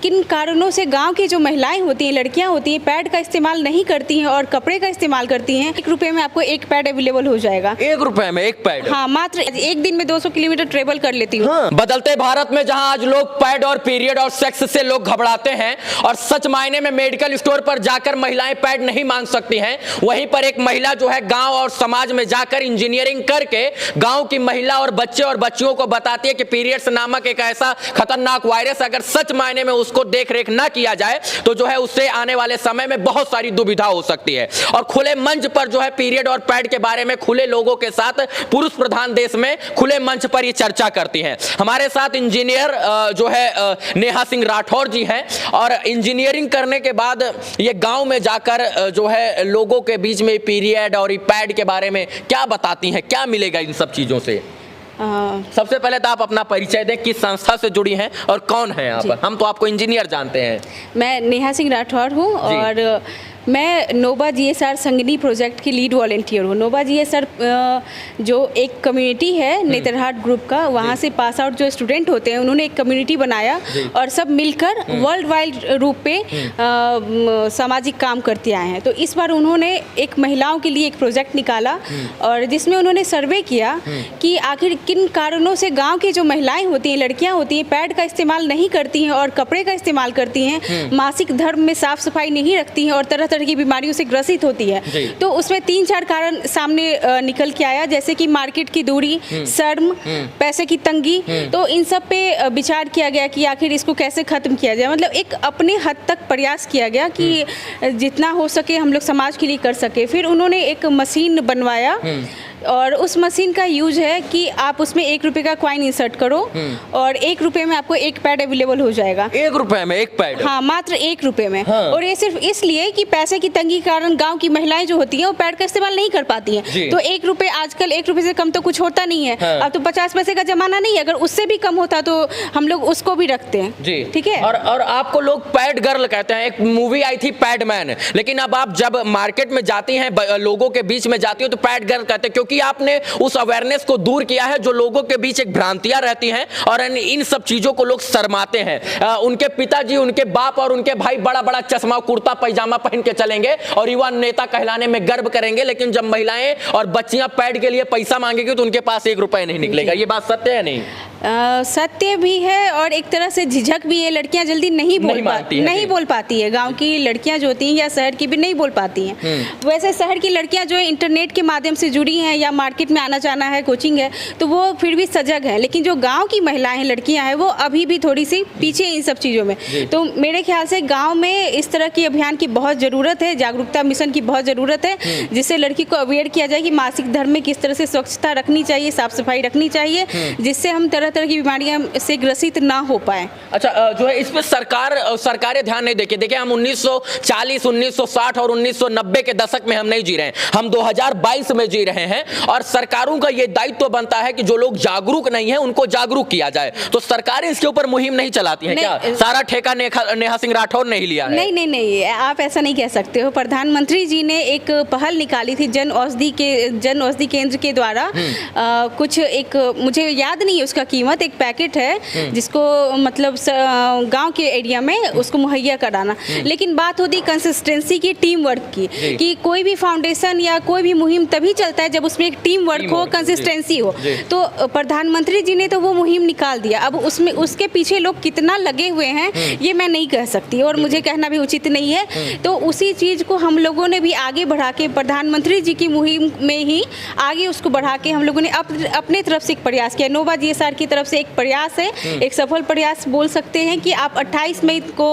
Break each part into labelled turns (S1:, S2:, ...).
S1: किन कारणों से गांव की जो महिलाएं होती हैं, लड़कियां होती हैं, पैड का इस्तेमाल नहीं करती हैं और कपड़े का इस्तेमाल करती हैं। 1 रुपए में आपको एक पैड अवेलेबल हो जाएगा।
S2: 1 रुपए में एक पैड?
S1: हाँ, मात्र एक दिन में 200 किलोमीटर ट्रेवल कर लेती हूँ।
S2: हाँ। बदलते भारत में जहां आज लोग पैड और पीरियड और सेक्स से लोग घबराते हैं और सच मायने में मेडिकल स्टोर पर जाकर महिलाएं पैड नहीं मांग सकती हैं, वहीं पर एक महिला जो है गांव और समाज में जाकर इंजीनियरिंग करके गांव की महिला और बच्चे और बच्चियों को बताती है कि पीरियड्स नामक एक ऐसा खतरनाक वायरस अगर सच मायने में उसको देख रेख ना किया जाए तो जो है उससे आने वाले समय में बहुत सारी दुविधा हो सकती है। और खुले मंच पर जो है पीरियड और पैड के बारे में खुले लोगों के साथ पुरुष प्रधान देश में खुले मंच पर ये चर्चा करती हैं। हमारे साथ इंजीनियर जो है नेहा सिंह राठौर जी हैं और इंजीनियरिंग करने के बाद ये गांव में जाकर जो है लोगों के बीच में पीरियड और पैड के बारे में क्या बताती हैं, क्या मिलेगा इन सब चीजों से? सबसे पहले तो आप अपना परिचय दें, किस संस्था से जुड़ी हैं और कौन है आप? हम तो आपको इंजीनियर जानते हैं।
S1: मैं नेहा सिंह राठौर हूँ और मैं नोबा जीएसआर संगनी प्रोजेक्ट की लीड वॉलेंटियर हूँ। नोबा जीएसआर जो एक कम्युनिटी है नेतरहाट ग्रुप का, वहाँ से पास आउट जो स्टूडेंट होते हैं उन्होंने एक कम्युनिटी बनाया और सब मिलकर वर्ल्ड वाइड रूप पे सामाजिक काम करते आए हैं। तो इस बार उन्होंने एक महिलाओं के लिए एक प्रोजेक्ट निकाला और जिसमें उन्होंने सर्वे किया कि आखिर किन कारणों से गाँव की जो महिलाएँ होती हैं, लड़कियाँ होती हैं, पैड का इस्तेमाल नहीं करती हैं और कपड़े का इस्तेमाल करती हैं, मासिक धर्म में साफ सफाई नहीं रखती हैं और तरह तरह की बीमारियों से ग्रसित होती है। तो उसमें 3-4 कारण सामने निकल के आया, जैसे कि मार्केट की दूरी, शर्म, पैसे की तंगी। तो इन सब पे विचार किया गया कि आखिर इसको कैसे खत्म किया जाए। मतलब एक अपने हद तक प्रयास किया गया कि जितना हो सके हम लोग समाज के लिए कर सके। फिर उन्होंने एक मशीन बनवाया और उस मशीन का यूज है कि आप उसमें 1 रुपए का कॉइन इंसर्ट करो और 1 रुपए में आपको एक पैड अवेलेबल हो जाएगा।
S2: 1 रुपए में एक पैड?
S1: हाँ, मात्र 1 रुपए में।
S2: हाँ।
S1: और ये सिर्फ इसलिए कि पैसे की तंगी के कारण गांव की महिलाएं जो होती हैं वो पैड का इस्तेमाल नहीं कर पाती हैं। तो 1 रुपए, आजकल 1 रुपए से कम तो कुछ होता नहीं है। हाँ। अब तो 50 पैसे का जमाना नहीं है, अगर उससे भी कम होता तो हम लोग उसको भी रखते हैं जी। ठीक है।
S2: और आपको लोग पैड गर्ल कहते हैं, एक मूवी आई थी पैडमैन, लेकिन अब आप जब मार्केट में जाती हैं, लोगों के बीच में जाती हो तो पैड गर्ल कहते हैं, क्योंकि आपने उस अवेयरनेस को दूर किया है जो लोगों के बीच एक भ्रांतियां रहती हैं और इन सब चीजों को लोग शर्माते हैं। उनके पिताजी, उनके बाप और उनके भाई बड़ा बड़ा चश्मा, कुर्ता पैजामा पहन के चलेंगे और युवा नेता कहलाने में गर्व करेंगे, लेकिन जब महिलाएं और बच्चियां पैड के लिए पैसा मांगेंगी तो उनके पास 1 रुपए नहीं निकलेगा। ये बात सत्य है नहीं?
S1: सत्य भी है और एक तरह से झिझक भी है। लड़कियां जल्दी नहीं बोल पाती है। गांव की लड़कियां जो होती हैं या शहर की भी नहीं बोल पाती हैं। वैसे शहर की लड़कियां जो इंटरनेट के माध्यम से जुड़ी हैं या मार्केट में आना जाना है, कोचिंग है, तो वो फिर भी सजग है। लेकिन जो गांव की महिलाएं हैं, लड़कियां हैं, वो अभी भी थोड़ी सी पीछे इन सब चीज़ों में। तो मेरे ख्याल से गाँव में इस तरह के अभियान की बहुत ज़रूरत है, जागरूकता मिशन की बहुत ज़रूरत है, जिससे लड़की को अवेयर किया जाए कि मासिक धर्म में किस तरह से स्वच्छता रखनी चाहिए, साफ सफाई रखनी चाहिए, जिससे हम तरह तरह की बीमारियां से ग्रसित ना हो पाए।
S2: अच्छा, जो है इसमें सरकारें ध्यान नहीं देती। देखिए, हम 1940, 1960 और 1990 के दशक में हम नहीं जी रहे हैं, हम 2022 में जी रहे हैं और सरकारों का ये दायित्व बनता है कि जो लोग जागरूक नहीं है उनको जागरूक किया जाए। तो सरकारें इसके ऊपर मुहिम नहीं चलाती हैं क्या? सारा ठेका नेहा सिंह राठौर नहीं लिया है?
S1: नहीं, आप ऐसा नहीं कह सकते हो। प्रधानमंत्री जी ने एक पहल निकाली थी जन औषधि केंद्र के द्वारा। कुछ एक, मुझे याद नहीं है उसका कीमत, एक पैकेट है जिसको मतलब गांव के एरिया में उसको मुहैया कराना। लेकिन बात होती कंसिस्टेंसी की, टीम वर्क की, कि कोई भी फाउंडेशन या कोई भी मुहिम तभी चलता है जब उसमें एक टीम वर्क हो, कंसिस्टेंसी हो। तो प्रधानमंत्री जी ने तो वो मुहिम निकाल दिया। अब उसमें उसके पीछे लोग कितना लगे हुए हैं ये मैं नहीं कह सकती और मुझे कहना भी उचित नहीं है। तो उसी चीज को हम लोगों ने भी आगे बढ़ा के प्रधानमंत्री जी की मुहिम में ही आगे उसको बढ़ा के हम लोगों ने अपने तरफ से एक प्रयास किया। नोबा जीएसआर की तरफ से एक प्रयास है, एक सफल प्रयास बोल सकते हैं कि आप 28 मई को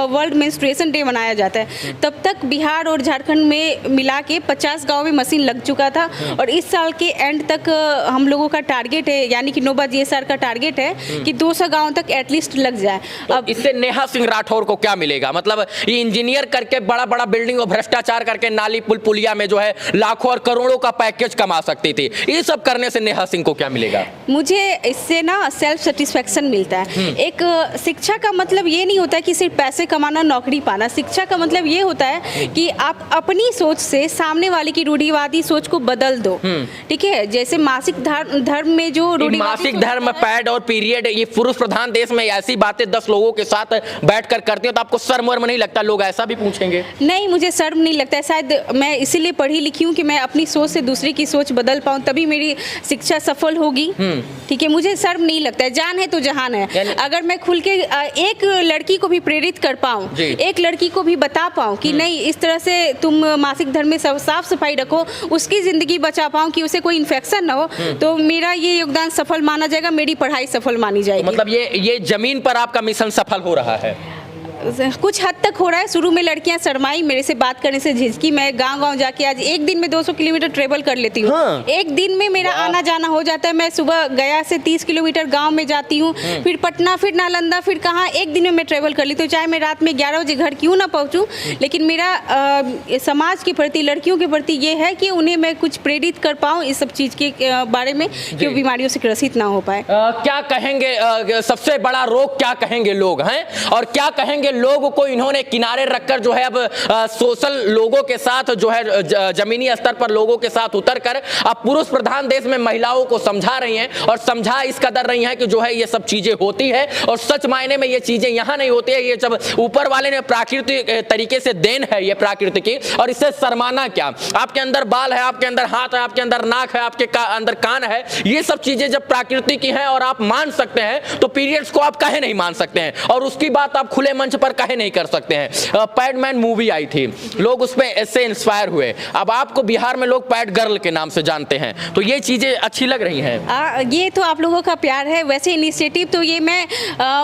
S1: वर्ल्ड मेंस्ट्रुएशन डे मनाया जाता है। तब तक बिहार और झारखंड में मिला के 50 गांव में मशीन लग चुका था और इस साल के एंड तक हम लोगों का टारगेट है, यानी कि नोबा जीएसआर का टारगेट है कि 200 गांव तक एटलीस्ट लग जाए।
S2: तो अब इससे नेहा सिंह राठौर को क्या मिलेगा? मतलब ये इंजीनियर करके बड़ा बड़ा बिल्डिंग और भ्रष्टाचार करके नाली पुलिया में जो है लाखों और करोड़ों का पैकेज कमा सकती थी, ये सब करने से नेहा सिंह को क्या मिलेगा?
S1: मुझे इससे ना सेल्फ सेटिस्फेक्शन मिलता है। एक शिक्षा का मतलब ये नहीं होता है कि सिर्फ पैसे कमाना, नौकरी पाना। शिक्षा का मतलब ये होता है कि आप अपनी सोच से सामने वाले की रूढ़िवादी सोच को बदल दो। ठीक है, जैसे मासिक धर्म में जो
S2: मासिक धर्म, पैड और पीरियड, ये पुरुष प्रधान देश में ऐसी बातें 10 लोगों के साथ बैठकर करते हो तो आपको शर्म वर्म नहीं लगता? लोग ऐसा भी पूछेंगे?
S1: नहीं, मुझे शर्म नहीं लगता है। शायद मैं इसीलिए पढ़ी लिखी हूँ कि मैं अपनी सोच से दूसरे की सोच बदल पाऊँ, तभी मेरी शिक्षा सफल होगी। ठीक है, मुझे शर्म नहीं लगता है। जान है तो जहान है। अगर मैं खुल के एक लड़की को भी प्रेरित कर पाऊँ, एक लड़की को भी बता पाऊँ कि नहीं इस तरह से तुम मासिक धर्म में साफ सफाई रखो, उसकी ज़िंदगी बचा पाऊँ कि उसे कोई इन्फेक्शन ना हो, तो मेरा ये योगदान सफल माना जाएगा, मेरी पढ़ाई सफल मानी जाएगी।
S2: तो मतलब ये जमीन पर आपका मिशन सफल हो रहा है?
S1: कुछ हद तक हो रहा है। शुरू में लड़कियां शर्माई, मेरे से बात करने से झिझकी। मैं गांव-गांव जाके आज एक दिन में 200 किलोमीटर ट्रेवल कर लेती हूँ। एक दिन में मेरा आना जाना हो जाता है। मैं सुबह गया से 30 किलोमीटर गांव में जाती हूँ, फिर पटना, फिर नालंदा, फिर कहाँ, एक दिन में मैं ट्रेवल कर लेती हूँ। चाहे मैं रात में 11 बजे घर क्यों ना पहुँचूँ, लेकिन मेरा समाज के प्रति, लड़कियों के प्रति ये है कि उन्हें मैं कुछ प्रेरित कर पाऊँ इस सब चीज़ के बारे में कि वो बीमारियों से ग्रसित ना हो पाए।
S2: क्या कहेंगे सबसे बड़ा रोग क्या कहेंगे लोग हैं, और क्या कहेंगे लोग को इन्होंने किनारे रखकर जो है अब सोशल लोगों के साथ जो है जमीनी स्तर पर लोगों के साथ उतरकर अब पुरुष प्रधान देश में महिलाओं को समझा रही हैं, और समझा इस कदर रही हैं कि जो है ये सब चीजें होती है और सच मायने में ये चीजें यहाँ नहीं होती है। ये जब ऊपर वाले ने प्राकृतिक तरीके से देन है ये प्रकृति की, और इससे शर्माना क्या? आपके अंदर बाल है, आपके अंदर हाथ है, आपके अंदर नाक है, आपके अंदर कान है। ये सब चीजें जब प्रकृति की हैं और आप मान सकते हैं तो पीरियड्स को आप काहे नहीं मान सकते हैं, और उसकी बात आप खुले मंच पर काहे नहीं कर सकते हैं? पैडमैन मूवी आई थी, लोग उसमें ऐसे इंस्पायर हुए। अब आपको बिहार में लोग पैड गर्ल के नाम से जानते हैं, तो ये चीजें अच्छी लग रही हैं?
S1: ये तो आप लोगों का प्यार है। वैसे इनिशिएटिव तो ये मैं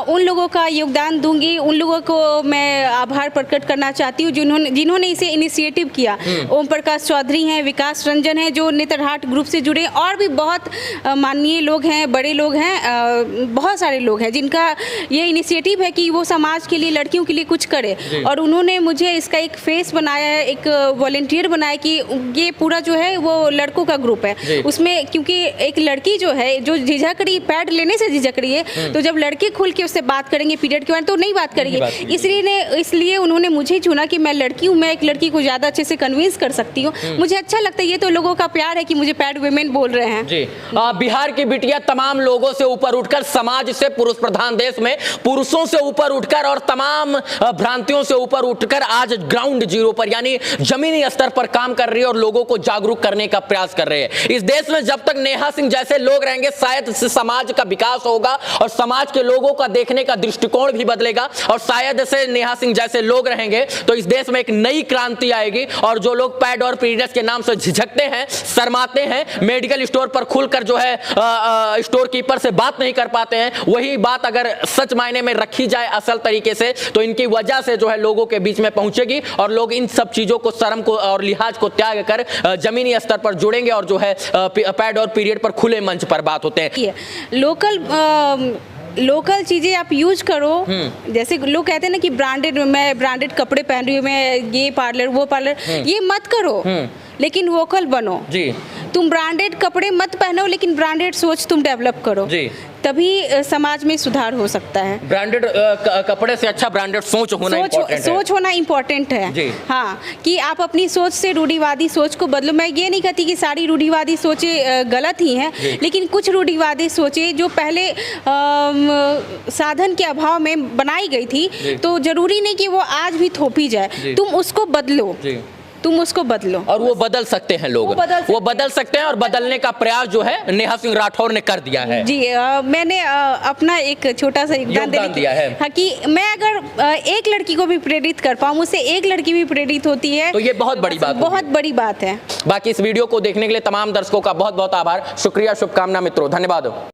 S1: उन लोगों का योगदान दूंगी, उन लोगों को मैं आभार प्रकट करना चाहती हूँ जिन्होंने इसे इनिशिएटिव किया। ओम प्रकाश चौधरी हैं, विकास रंजन हैं जो नेतरहाट ग्रुप से जुड़े, और भी बहुत माननीय लोग हैं, बड़े लोग हैं, बहुत सारे लोग हैं जिनका ये इनिशिएटिव है कि वो समाज के लिए, लड़कियों के लिए कुछ करे। और उन्होंने मुझे इसका एक फेस बनाया है, एक वॉलंटियर बनाया कि ये पूरा जो है वो लड़कों का ग्रुप है। उसमें क्योंकि एक लड़की जो है जो झिझक रही, पैड लेने से झिझक रही है, तो जब लड़के खुल के उससे बात करेंगे पीरियड के बारे में तो नहीं बात करेंगे। इसलिए उन्होंने मुझे चुना कि मैं लड़की हूँ, मैं एक लड़की को ज़्यादा अच्छे से कन्विंस कर सकती हूँ। मुझे अच्छा लगता है, ये तो लोगों का प्यार है कि मुझे पैड वुमेन बोल रहे हैं।
S2: जी, बिहार की बिटिया तमाम लोगों से ऊपर उठकर, समाज से, पुरुष प्रधान देश में पुरुषों से ऊपर उठकर और तमाम भ्रांतियों से ऊपर उठकर आज ग्राउंड जीरो पर यानी जमीनी स्तर पर काम कर रही है और लोगों को जागरूक करने का प्रयास कर रहे हैं। इस देश में जब तक नेहा सिंह जैसे लोग रहेंगे शायद से समाज का विकास होगा और समाज के लोगों का देखने का दृष्टिकोण भी बदलेगा, और शायद से नेहा सिंह जैसे लोग रहेंगे तो इस देश में एक नई क्रांति आएगी। और जो लोग पैड और पीरियड्स के नाम से झिझकते हैं, शर्माते हैं, मेडिकल स्टोर पर खुलकर जो है स्टोर कीपर से बात नहीं कर पाते हैं, वही बात अगर सच मायने में रखी जाए असल तरीके से तो इनकी वजह से जो है लोगों के बीच में पहुंचेगी और लोग इन सब चीजों को, शर्म को और लिहाज को त्याग कर जमीनी स्तर पर जुड़ेंगे और जो है पैड और पीरियड पर खुले मंच पर बात होते हैं।
S1: लोकल चीज़ें आप यूज करो। जैसे लोग कहते हैं ना कि ब्रांडेड, मैं ब्रांडेड कपड़े पहन रही हूँ, मैं ये पार्लर वो पार्लर, ये मत करो, लेकिन वोकल बनो। जी, तुम ब्रांडेड कपड़े मत पहनो, लेकिन ब्रांडेड सोच तुम डेवलप करो। जी, तभी समाज में सुधार हो सकता है।
S2: ब्रांडेड कपड़े से अच्छा ब्रांडेड सोच होना
S1: इम्पोर्टेंट है। जी, हाँ, कि आप अपनी सोच से रूढ़िवादी सोच को बदलो। मैं ये नहीं कहती कि सारी रूढ़िवादी सोचें गलत ही हैं, लेकिन कुछ रूढ़िवादी सोचें जो पहले साधन के अभाव में बनाई गई थी, तो जरूरी नहीं कि वो आज भी थोपी जाए। तुम उसको बदलो, तुम उसको बदलो, और
S2: वो बदल सकते हैं लोग, वो बदल सकते हैं और बदलने का प्रयास जो है नेहा सिंह राठौर ने कर दिया है।
S1: जी, मैंने अपना एक छोटा सा योगदान दिया है। हाँ, कि मैं अगर एक लड़की को भी प्रेरित कर पाऊँ, मुझसे एक लड़की भी प्रेरित होती है,
S2: तो ये बहुत बड़ी बात,
S1: बहुत बड़ी बात है।
S2: बाकी इस वीडियो को देखने के लिए तमाम दर्शकों का बहुत बहुत आभार, शुक्रिया, शुभकामना मित्रों, धन्यवाद।